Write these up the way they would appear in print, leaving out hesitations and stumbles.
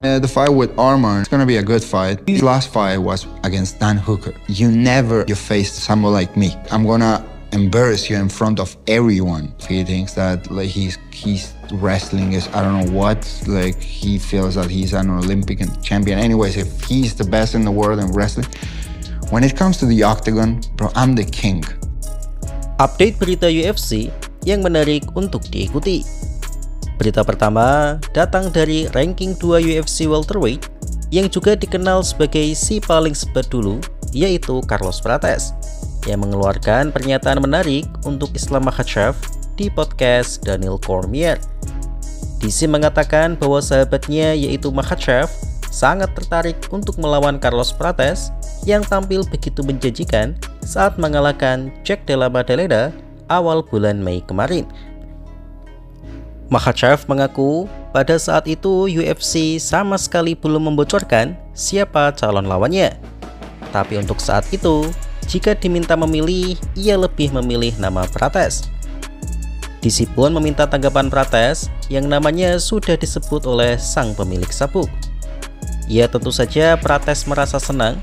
The fight with Arman, it's gonna be a good fight. His last fight was against Dan Hooker. You face someone like me. I'm gonna embarrass you in front of everyone. He thinks that like he's wrestling is I don't know what. Like he feels that he's an Olympic champion. Anyways, if he's the best in the world in wrestling, when it comes to the octagon, bro, I'm the king. Update berita UFC yang menarik untuk diikuti. Berita pertama datang dari ranking 2 UFC welterweight yang juga dikenal sebagai si paling sebat dulu, yaitu Carlos Prates, yang mengeluarkan pernyataan menarik untuk Islam Makhachev di podcast Daniel Cormier. DC mengatakan bahwa sahabatnya yaitu Makhachev sangat tertarik untuk melawan Carlos Prates yang tampil begitu menjanjikan saat mengalahkan Jack Della Maddalena awal bulan Mei kemarin. Makhachev mengaku pada saat itu UFC sama sekali belum membocorkan siapa calon lawannya. Tapi untuk saat itu, jika diminta memilih, ia lebih memilih nama Prates. DC pun meminta tanggapan Prates yang namanya sudah disebut oleh sang pemilik sabuk. Ya tentu saja Prates merasa senang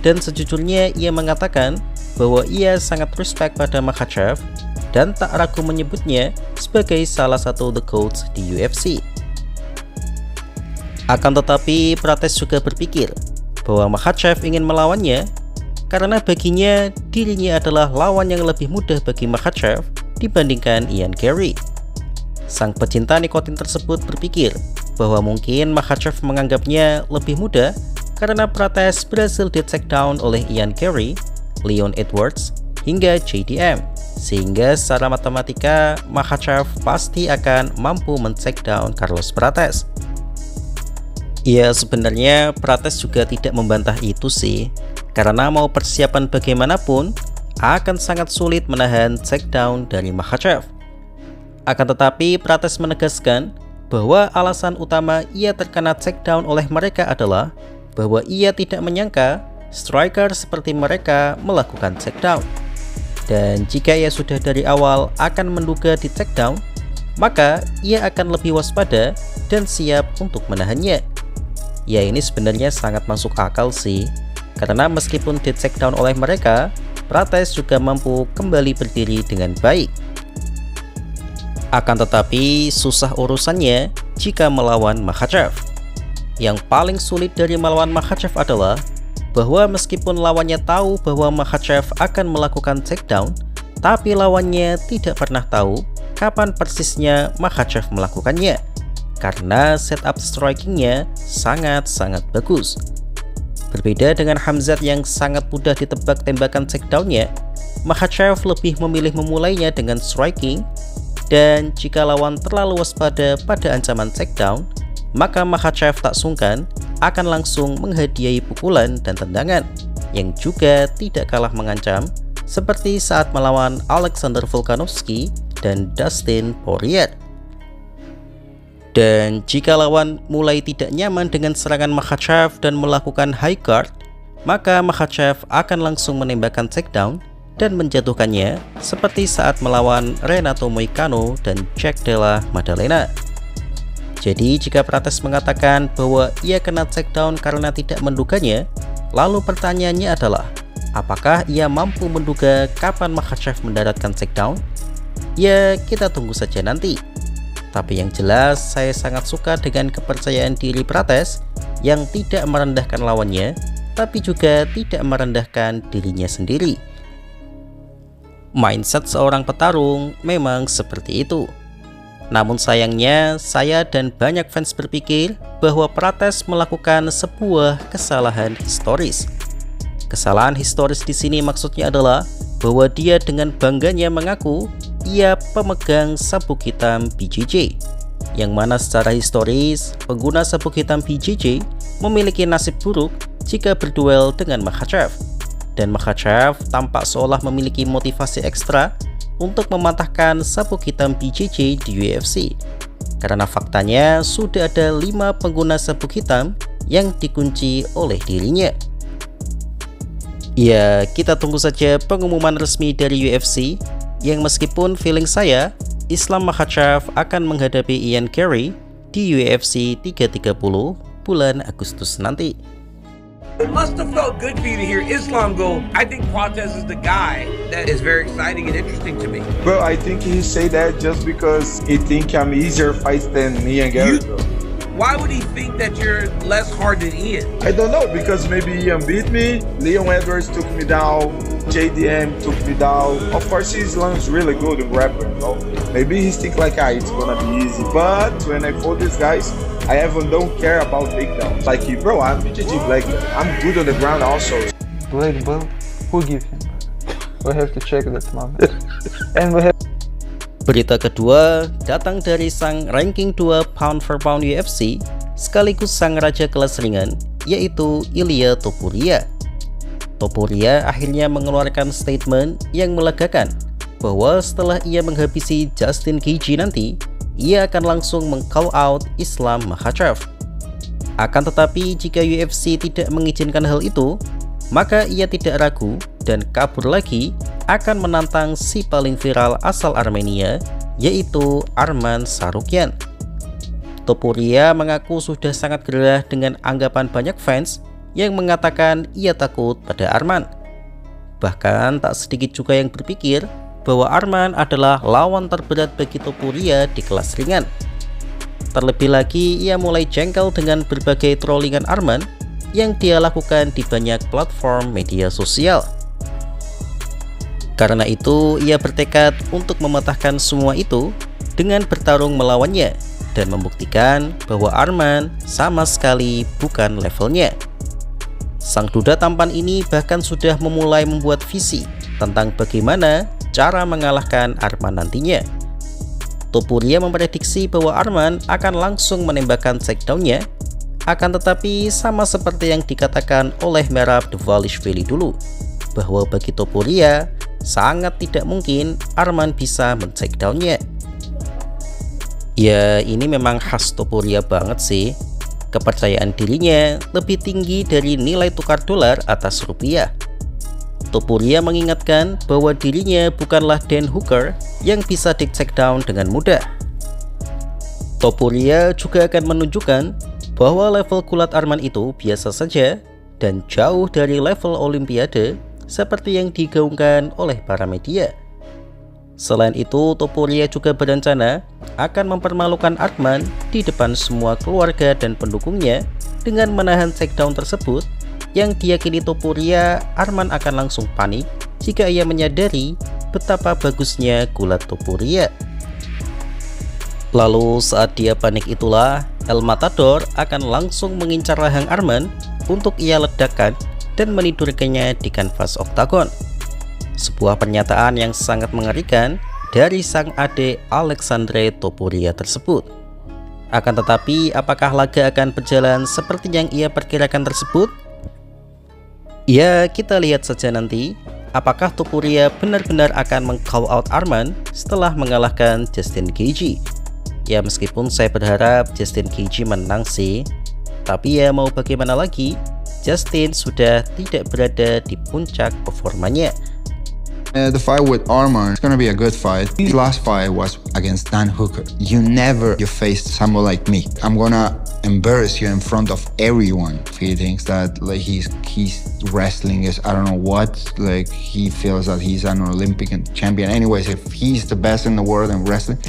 dan sejujurnya ia mengatakan bahwa ia sangat respect pada Makhachev dan tak ragu menyebutnya sebagai salah satu the GOATs di UFC. Akan tetapi Prates juga berpikir bahwa Makhachev ingin melawannya karena baginya dirinya adalah lawan yang lebih mudah bagi Makhachev dibandingkan Ian Carey. Sang pecinta nikotin tersebut berpikir bahwa mungkin Makhachev menganggapnya lebih mudah karena Prates berhasil di-take down oleh Ian Carey, Leon Edwards, hingga JDM, sehingga secara matematika Makhachev pasti akan mampu men-take down Carlos Prates. Ya sebenarnya Prates juga tidak membantah itu sih, karena mau persiapan bagaimanapun akan sangat sulit menahan takedown dari Makhachev. Akan tetapi Prates menegaskan bahwa alasan utama ia terkena takedown oleh mereka adalah bahwa ia tidak menyangka striker seperti mereka melakukan takedown. Dan jika ia sudah dari awal akan menduga di takedown, maka ia akan lebih waspada dan siap untuk menahannya. Ya ini sebenarnya sangat masuk akal sih, karena meskipun di takedown oleh mereka, Prates juga mampu kembali berdiri dengan baik. Akan tetapi susah urusannya jika melawan Makhachev. Yang paling sulit dari melawan Makhachev adalah bahwa meskipun lawannya tahu bahwa Makhachev akan melakukan takedown, tapi lawannya tidak pernah tahu kapan persisnya Makhachev melakukannya, karena setup strikingnya sangat-sangat bagus. Berbeda dengan Khamzat yang sangat mudah ditebak tembakan takedownnya, Makhachev lebih memilih memulainya dengan striking, dan jika lawan terlalu waspada pada ancaman takedown, maka Makhachev tak sungkan akan langsung menghadiahi pukulan dan tendangan yang juga tidak kalah mengancam, seperti saat melawan Alexander Volkanovski dan Dustin Poirier. Dan jika lawan mulai tidak nyaman dengan serangan Makhachev dan melakukan high guard, maka Makhachev akan langsung menembakkan takedown dan menjatuhkannya, seperti saat melawan Renato Moicano dan Jack Della Maddalena. Jadi jika Prates mengatakan bahwa ia kena takedown karena tidak menduganya, lalu pertanyaannya adalah, apakah ia mampu menduga kapan Makhachev mendaratkan takedown? Ya, kita tunggu saja nanti. Tapi yang jelas, saya sangat suka dengan kepercayaan diri Prates yang tidak merendahkan lawannya, tapi juga tidak merendahkan dirinya sendiri. Mindset seorang petarung memang seperti itu. Namun sayangnya, saya dan banyak fans berpikir bahwa Prates melakukan sebuah kesalahan historis. Kesalahan historis di sini maksudnya adalah bahwa dia dengan bangganya mengaku ia pemegang sabuk hitam BJJ, yang mana secara historis pengguna sabuk hitam BJJ memiliki nasib buruk jika berduel dengan Makhachev, dan Makhachev tampak seolah memiliki motivasi ekstra untuk mematahkan sabuk hitam BJJ di UFC, karena faktanya sudah ada 5 pengguna sabuk hitam yang dikunci oleh dirinya. Ya, kita tunggu saja pengumuman resmi dari UFC, yang meskipun feeling saya Islam Makhachev akan menghadapi Ian Carey di UFC 330 bulan Agustus nanti. It must have felt good for you to hear Islam go, I think Cortez is the guy that is very exciting and interesting to me. Bro, I think he say that just because he think I'm easier fights than Ian Garrett, bro. Why would he think that you're less hard than Ian? I don't know, because maybe Ian beat me, Leon Edwards took me down, JDM took me down. Of course, Islam's really good in grappling, bro. Maybe he think like, it's gonna be easy. But when I fought these guys, I even don't care about takedowns. Like, bro, I'm BJJ Black. I'm good on the ground also. Black belt? Who give him? We have to check that, man. And we have. Berita kedua datang dari sang ranking 2 pound for pound UFC sekaligus sang raja kelas ringan, yaitu Ilia Topuria. Topuria akhirnya mengeluarkan statement yang melegakan bahwa setelah ia menghabisi Justin Gaethje nanti, ia akan langsung meng-call out Islam Makhachev. Akan tetapi jika UFC tidak mengizinkan hal itu, maka ia tidak ragu dan kabur lagi akan menantang si paling viral asal Armenia, yaitu Arman Tsarukyan. Topuria mengaku sudah sangat gerah dengan anggapan banyak fans yang mengatakan ia takut pada Arman. Bahkan tak sedikit juga yang berpikir bahwa Arman adalah lawan terberat bagi Topuria di kelas ringan. Terlebih lagi, ia mulai jengkel dengan berbagai trollingan Arman yang dia lakukan di banyak platform media sosial. Karena itu, ia bertekad untuk mematahkan semua itu dengan bertarung melawannya dan membuktikan bahwa Arman sama sekali bukan levelnya. Sang duda tampan ini bahkan sudah memulai membuat visi tentang bagaimana cara mengalahkan Arman nantinya. Topuria memprediksi bahwa Arman akan langsung menembakkan takedown-nya, akan tetapi sama seperti yang dikatakan oleh Merab Dvalishvili dulu, bahwa bagi Topuria sangat tidak mungkin Arman bisa men-takedown-nya. Ya, ini memang khas Topuria banget sih. Kepercayaan dirinya lebih tinggi dari nilai tukar dolar atas rupiah. Topuria mengingatkan bahwa dirinya bukanlah Dan Hooker yang bisa di-takedown dengan mudah. Topuria juga akan menunjukkan bahwa level gulat Arman itu biasa saja dan jauh dari level Olimpiade seperti yang digaungkan oleh para media. Selain itu, Topuria juga berencana akan mempermalukan Arman di depan semua keluarga dan pendukungnya dengan menahan takedown tersebut, yang diyakini Topuria Arman akan langsung panik jika ia menyadari betapa bagusnya gulat Topuria. Lalu saat dia panik itulah, El Matador akan langsung mengincar rahang Arman untuk ia ledakkan dan menidurkannya di kanvas oktagon. Sebuah pernyataan yang sangat mengerikan dari sang adik Alexandre Topuria tersebut. Akan tetapi, apakah laga akan berjalan seperti yang ia perkirakan tersebut? Ya, kita lihat saja nanti. Apakah Topuria benar-benar akan meng-call out Arman setelah mengalahkan Justin Gaethje? Ya, meskipun saya berharap Justin Gaethje menang sih, tapi ya mau bagaimana lagi, Justin sudah tidak berada di puncak performanya. The fight with Arman is gonna be a good fight. His last fight was against Dan Hooker. You faced someone like me. I'm gonna embarrass you in front of everyone. He thinks that like he's wrestling is I don't know what. Like he feels that he's an Olympic champion. Anyways, if he's the best in the world in wrestling,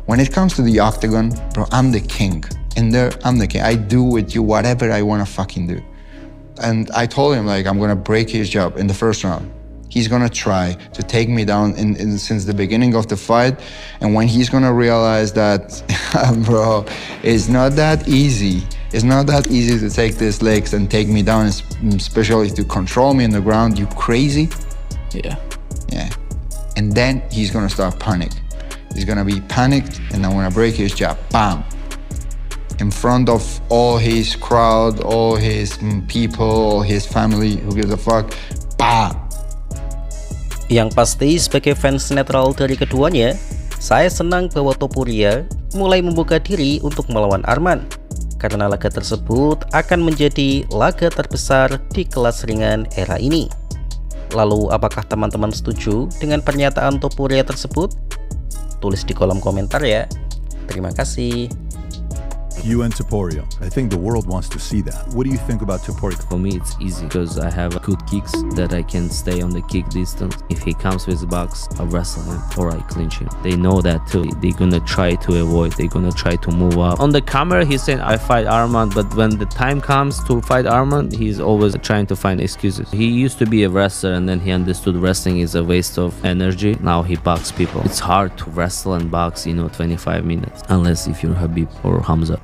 when it comes to the octagon, bro, I'm the king. In there, I'm the king. I do with you whatever I wanna fucking do. And I told him like I'm gonna break his job in the first round. He's gonna try to take me down since the beginning of the fight, and when he's gonna realize that, bro, it's not that easy. It's not that easy to take these legs and take me down, especially to control me on the ground. You crazy? Yeah. Yeah. And then he's gonna start panic. He's gonna be panicked, and I'm gonna break his jaw. Bam! In front of all his crowd, all his people, all his family, who gives a fuck? Bam! Yang pasti sebagai fans netral dari keduanya, saya senang bahwa Topuria mulai membuka diri untuk melawan Arman, karena laga tersebut akan menjadi laga terbesar di kelas ringan era ini. Lalu apakah teman-teman setuju dengan pernyataan Topuria tersebut? Tulis di kolom komentar ya. Terima kasih. You and Topuria. I think the world wants to see that. What do you think about Topuria? For me, it's easy because I have good kicks that I can stay on the kick distance. If he comes with the box, I wrestle him or I clinch him. They know that too. They're gonna try to avoid. They're gonna try to move up. On the camera, he's saying, I fight Arman, but when the time comes to fight Arman, he's always trying to find excuses. He used to be a wrestler and then he understood wrestling is a waste of energy. Now he boxes people. It's hard to wrestle and box, 25 minutes. Unless if you're Habib or Hamza.